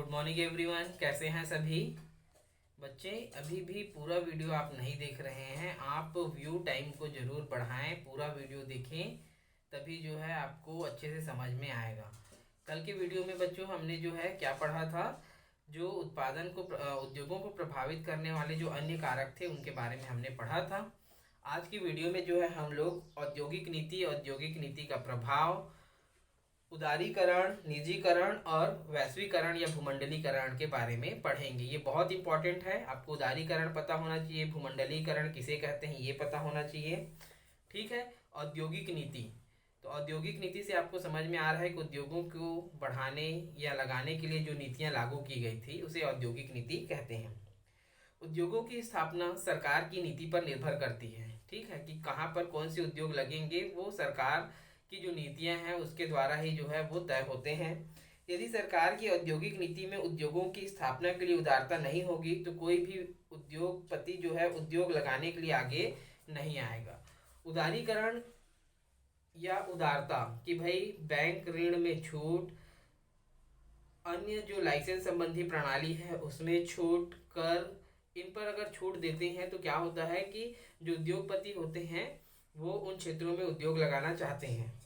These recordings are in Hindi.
Good morning everyone. कैसे हैं सभी बच्चे? अभी भी पूरा वीडियो आप नहीं देख रहे हैं। आप व्यू टाइम को जरूर बढ़ाएं, पूरा वीडियो देखें, तभी जो है आपको अच्छे से समझ में आएगा। कल के वीडियो में बच्चों हमने जो है क्या पढ़ा था, जो उत्पादन को उद्योगों को प्रभावित करने वाले जो अन्य कारक थे उनके बारे में हमने पढ़ा था। आज की वीडियो में जो है हम लोग औद्योगिक नीति का प्रभाव, उदारीकरण, निजीकरण और वैश्वीकरण या भूमंडलीकरण के बारे में पढ़ेंगे। ये बहुत इंपॉर्टेंट है। आपको उदारीकरण पता होना चाहिए, भूमंडलीकरण किसे कहते हैं ये पता होना चाहिए। ठीक है। औद्योगिक नीति, तो औद्योगिक नीति से आपको समझ में आ रहा है कि उद्योगों को बढ़ाने या लगाने के लिए जो नीतियां लागू की गई थी उसे औद्योगिक नीति कहते हैं। उद्योगों की स्थापना सरकार की नीति पर निर्भर करती है। ठीक है, कि कहाँ पर कौन से उद्योग लगेंगे वो सरकार की जो नीतियां हैं उसके द्वारा ही जो है वो तय होते हैं। यदि सरकार की औद्योगिक नीति में उद्योगों की स्थापना के लिए उदारता नहीं होगी तो कोई भी उद्योगपति जो है उद्योग लगाने के लिए आगे नहीं आएगा। उदारीकरण या उदारता कि भाई बैंक ऋण में छूट, अन्य जो लाइसेंस संबंधी प्रणाली है उसमें छूट, कर, इन पर अगर छूट देते हैं तो क्या होता है कि जो उद्योगपति होते हैं वो उन क्षेत्रों में उद्योग लगाना चाहते हैं।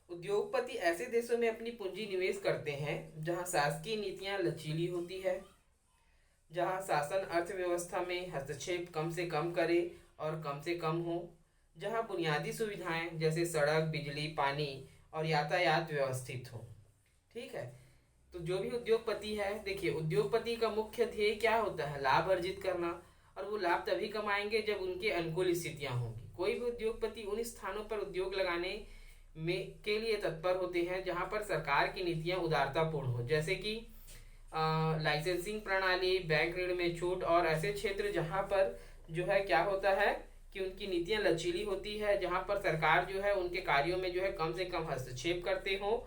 उद्योगपति ऐसे देशों में अपनी पूंजी निवेश करते हैं जहां शासकीय नीतियां लचीली होती है, जहां शासन अर्थव्यवस्था में हस्तक्षेप कम से कम करे और कम से कम हो, जहां बुनियादी सुविधाएं जैसे सड़क, बिजली, पानी और यातायात व्यवस्थित हो। ठीक है। तो जो भी उद्योगपति है, देखिए उद्योगपति का मुख्य ध्येय क्या होता है? लाभ अर्जित करना। और वो लाभ तभी कमाएंगे जब उनके अनुकूल स्थितियां होंगी। कोई भी उद्योगपति उन स्थानों पर उद्योग लगाने में के लिए तत्पर होते हैं जहां पर सरकार की नीतियां उदारतापूर्ण हो, जैसे कि लाइसेंसिंग प्रणाली, बैंक ऋण में छूट और ऐसे क्षेत्र जहां पर जो है क्या होता है कि उनकी नीतियां लचीली होती है, जहां पर सरकार जो है उनके कार्यों में जो है कम से कम हस्तक्षेप करते हो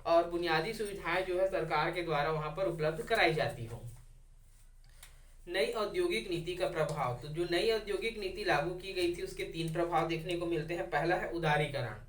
और बुनियादी सुविधाएं जो है सरकार के द्वारा वहां पर उपलब्ध कराई जाती हो। नई औद्योगिक नीति का प्रभाव, तो जो नई औद्योगिक नीति लागू की गई थी उसके 3 प्रभाव देखने को मिलते हैं। पहला है उदारीकरण।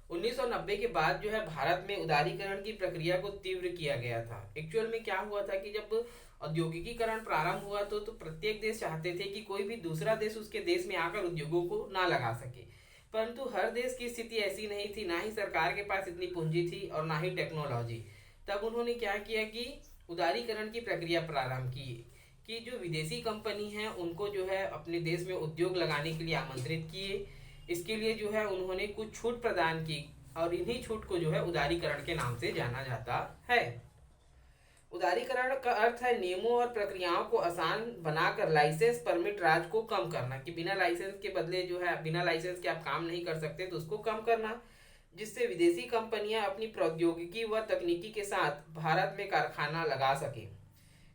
1990 के बाद जो है भारत में उदारीकरण की प्रक्रिया को तीव्र किया गया था। एक्चुअल में क्या हुआ था कि जब औद्योगिकीकरण प्रारंभ हुआ तो प्रत्येक देश चाहते थे कि कोई भी दूसरा देश उसके देश में आकर उद्योगों को ना लगा सके, परंतु हर देश की स्थिति ऐसी नहीं थी, ना ही सरकार के पास इतनी पूंजी थी और ना ही टेक्नोलॉजी। तब उन्होंने क्या किया कि उदारीकरण की प्रक्रिया प्रारंभ की कि जो विदेशी कंपनी हैं उनको जो है अपने देश में उद्योग लगाने के लिए आमंत्रित किए। इसके लिए जो है उन्होंने कुछ छूट प्रदान की और इन्हीं छूट को जो है उदारीकरण के नाम से जाना जाता है। उदारीकरण का अर्थ है नियमों और प्रक्रियाओं को आसान बनाकर लाइसेंस परमिट राज को कम करना, कि बिना लाइसेंस के बदले जो है बिना लाइसेंस के आप काम नहीं कर सकते तो उसको कम करना, जिससे विदेशी कंपनियां अपनी प्रौद्योगिकी व तकनीकी के साथ भारत में कारखाना लगा सके।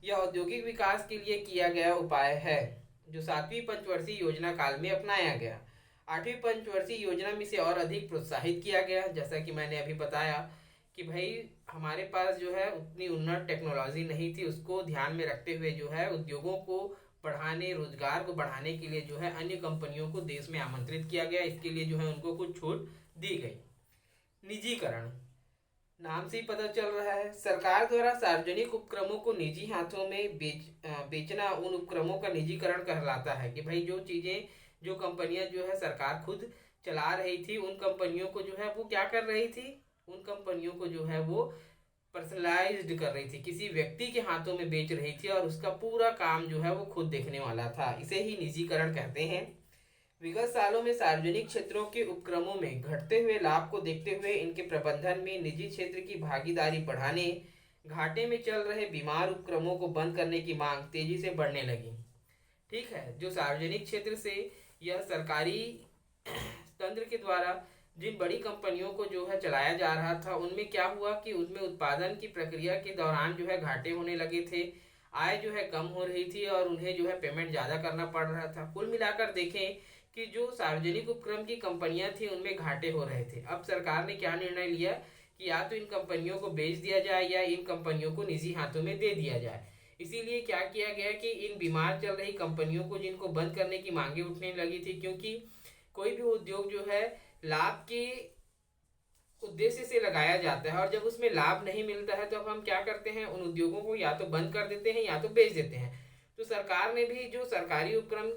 यह औद्योगिक विकास के लिए किया गया उपाय है जो 7वीं पंचवर्षीय योजना काल में अपनाया गया। 8वीं पंचवर्षीय योजना में से और अधिक प्रोत्साहित किया गया। जैसा कि मैंने अभी बताया कि भाई हमारे पास जो है उतनी उन्नत टेक्नोलॉजी नहीं थी, उसको ध्यान में रखते हुए जो है उद्योगों को बढ़ाने, रोजगार को बढ़ाने के लिए जो है अन्य कंपनियों को देश में आमंत्रित किया गया। इसके लिए जो है उनको कुछ छूट दी गई। निजीकरण, नाम से ही पता चल रहा है, सरकार द्वारा सार्वजनिक उपक्रमों को निजी हाथों में बेचना उन उपक्रमों का निजीकरण कहलाता है। कि भाई जो चीजें, जो कंपनियां जो है सरकार खुद चला रही थी उन कंपनियों को जो है वो क्या कर रही थी, उन कंपनियों को जो है वो पर्सनलाइज्ड कर रही थी, किसी व्यक्ति के हाथों में बेच रही थी और उसका पूरा काम जो है वो खुद देखने वाला था। इसे ही निजीकरण कहते हैं। विगत सालों में सार्वजनिक क्षेत्रों के उपक्रमों में घटते हुए लाभ को देखते हुए इनके प्रबंधन में निजी क्षेत्र की भागीदारी बढ़ाने, घाटे में चल रहे बीमार उपक्रमों को बंद करने की मांग तेजी से बढ़ने लगी। ठीक है। जो सार्वजनिक क्षेत्र से या सरकारी तंत्र के द्वारा जिन बड़ी कंपनियों को जो है चलाया जा रहा था उनमें क्या हुआ कि उनमें उत्पादन की प्रक्रिया के दौरान जो है घाटे होने लगे थे, आय जो है कम हो रही थी और उन्हें जो है पेमेंट ज़्यादा करना पड़ रहा था। कुल मिलाकर देखें कि जो सार्वजनिक उपक्रम की कंपनियां थी उनमें घाटे हो रहे थे। अब सरकार ने क्या निर्णय लिया कि या तो इन कंपनियों को बेच दिया जाए या इन कंपनियों को निजी हाथों में दे दिया जाए। इसीलिए क्या किया गया कि इन बीमार चल रही कंपनियों को, जिनको बंद करने की मांगे उठने लगी थी, क्योंकि कोई भी उद्योग जो है लाभ के उद्देश्य से लगाया जाता है, और जब उसमें लाभ नहीं मिलता है तो अब हम क्या करते हैं, उन उद्योगों को या तो बंद कर देते हैं या तो बेच देते हैं। तो सरकार ने भी जो सरकारी उपक्रम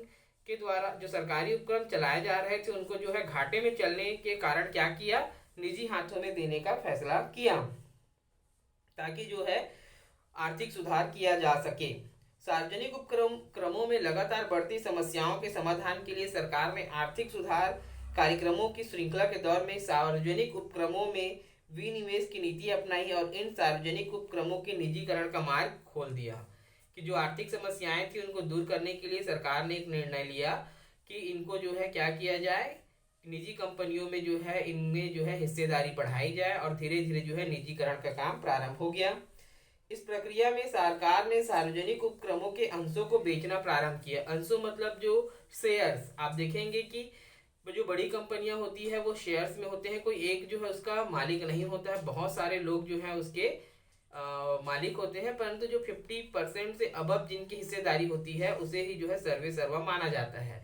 के द्वारा जो सरकारी उपक्रम चलाए जा रहे थे उनको जो है घाटे में चलने के कारण क्या किया, निजी हाथों में देने का फैसला किया, ताकि जो है आर्थिक सुधार किया जा सके। सार्वजनिक उपक्रमों में लगातार बढ़ती समस्याओं के समाधान के लिए सरकार ने आर्थिक सुधार कार्यक्रमों की श्रृंखला के दौर में सार्वजनिक उपक्रमों में विनिवेश की नीति अपनाई और इन सार्वजनिक उपक्रमों के निजीकरण का मार्ग खोल दिया। कि जो आर्थिक समस्याएं थी उनको दूर करने के लिए सरकार ने एक निर्णय लिया कि इनको जो है क्या किया जाए, निजी कंपनियों में जो है इनमें जो है हिस्सेदारी बढ़ाई जाए, और धीरे धीरे जो है निजीकरण का काम प्रारंभ हो गया। इस प्रक्रिया में सरकार ने सार्वजनिक उपक्रमों के अंशों को बेचना प्रारंभ किया। अंशों मतलब जो शेयर्स, आप देखेंगे कि जो बड़ी कंपनियां होती है वो शेयर्स में होते हैं, कोई एक जो है उसका मालिक नहीं होता है, बहुत सारे लोग जो हैं उसके मालिक होते हैं, परंतु जो 50% से अबव जिनकी हिस्सेदारी होती है उसे ही जो है सर्वे सर्वा माना जाता है।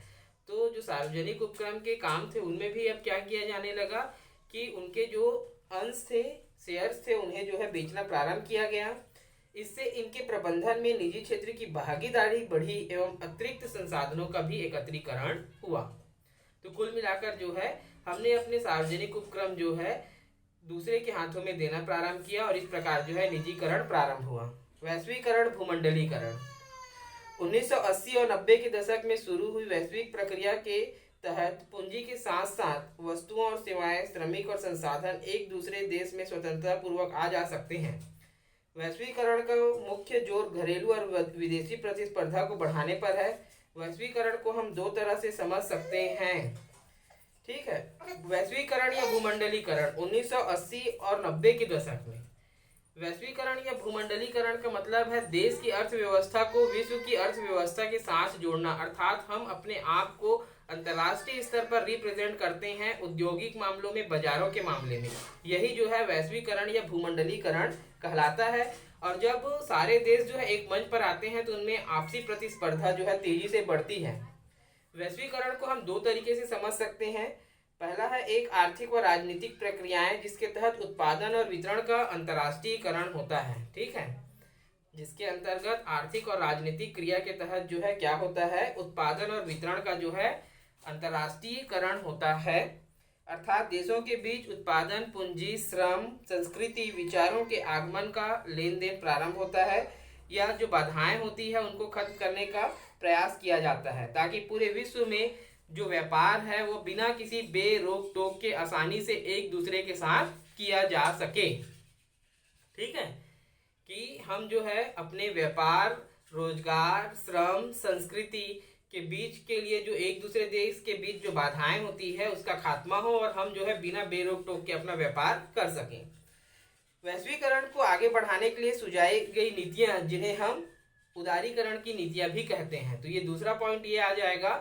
तो जो सार्वजनिक उपक्रम के काम थे उनमें भी अब क्या किया जाने लगा कि उनके जो अंश थे, शेयर्स थे, उन्हें जो है बेचना प्रारंभ किया गया। इससे इनके प्रबंधन में निजी क्षेत्र की भागीदारी बढ़ी एवं अतिरिक्त संसाधनों का भी एकत्रीकरण हुआ। तो कुल मिलाकर जो है हमने अपने सार्वजनिक उपक्रम जो है दूसरे के हाथों में देना प्रारंभ किया, और इस प्रकार जो है निजीकरण प्रारंभ हुआ। वैश्वीकरण, भूमंडलीकरण। 1980 और 90 के दशक में शुरू हुई वैश्विक प्रक्रिया के तहत पूंजी के साथ साथ वस्तुओं और सेवाएं, श्रमिक और संसाधन एक दूसरे देश में स्वतंत्रता पूर्वक आ जा सकते हैं। वैश्वीकरण का मुख्य जोर घरेलू और विदेशी प्रतिस्पर्धा को बढ़ाने पर है। वैश्वीकरण को हम दो तरह से समझ सकते हैं, ठीक है। वैश्वीकरण या भूमंडलीकरण 1980 और 90 के दशक में। वैश्वीकरण या भूमंडलीकरण का मतलब है देश की अर्थव्यवस्था को विश्व की अर्थव्यवस्था के साथ जोड़ना, अर्थात हम अपने आप को अंतर्राष्ट्रीय स्तर पर रिप्रेजेंट करते हैं औद्योगिक मामलों में, बाजारों के मामले में। यही जो है वैश्वीकरण या भूमंडलीकरण कहलाता है। और जब सारे देश जो है एक मंच पर आते हैं तो उनमें आपसी प्रतिस्पर्धा जो है तेजी से बढ़ती है। वैश्वीकरण को हम दो तरीके से समझ सकते हैं। पहला है एक आर्थिक व राजनीतिक प्रक्रियाएं जिसके तहत उत्पादन और वितरण का अंतर्राष्ट्रीयकरण होता है, ठीक है। जिसके अंतर्गत आर्थिक और राजनीतिक क्रिया के तहत जो है क्या होता है, उत्पादन और वितरण का जो है अंतर्राष्ट्रीयकरण होता है, अर्थात देशों के बीच उत्पादन, पूंजी, श्रम, संस्कृति, विचारों के आगमन का लेन देन प्रारंभ होता है, या जो बाधाएं होती है उनको खत्म करने का प्रयास किया जाता है, ताकि पूरे विश्व में जो व्यापार है वो बिना किसी बेरोक टोक के आसानी से एक दूसरे के साथ किया जा सके, ठीक है। कि हम जो है अपने व्यापार, रोजगार, श्रम, संस्कृति के बीच के लिए जो एक दूसरे देश के बीच जो बाधाएं होती है उसका खात्मा हो, और हम जो है बिना बेरोक टोक के अपना व्यापार कर सकें। वैश्वीकरण को आगे बढ़ाने के लिए सुझाई गई नीतियां, जिन्हें हम उदारीकरण की नीतियां भी कहते हैं। तो ये दूसरा पॉइंट ये आ जाएगा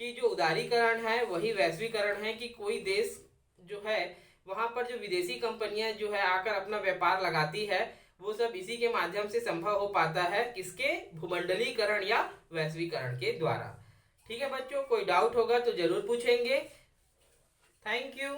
कि जो उदारीकरण है वही वैश्वीकरण है, कि कोई देश जो है वहां पर जो विदेशी कंपनियां जो है आकर अपना व्यापार लगाती है वो सब इसी के माध्यम से संभव हो पाता है, किसके, भूमंडलीकरण या वैश्वीकरण के द्वारा। ठीक है बच्चों, कोई डाउट होगा तो जरूर पूछेंगे। Thank you.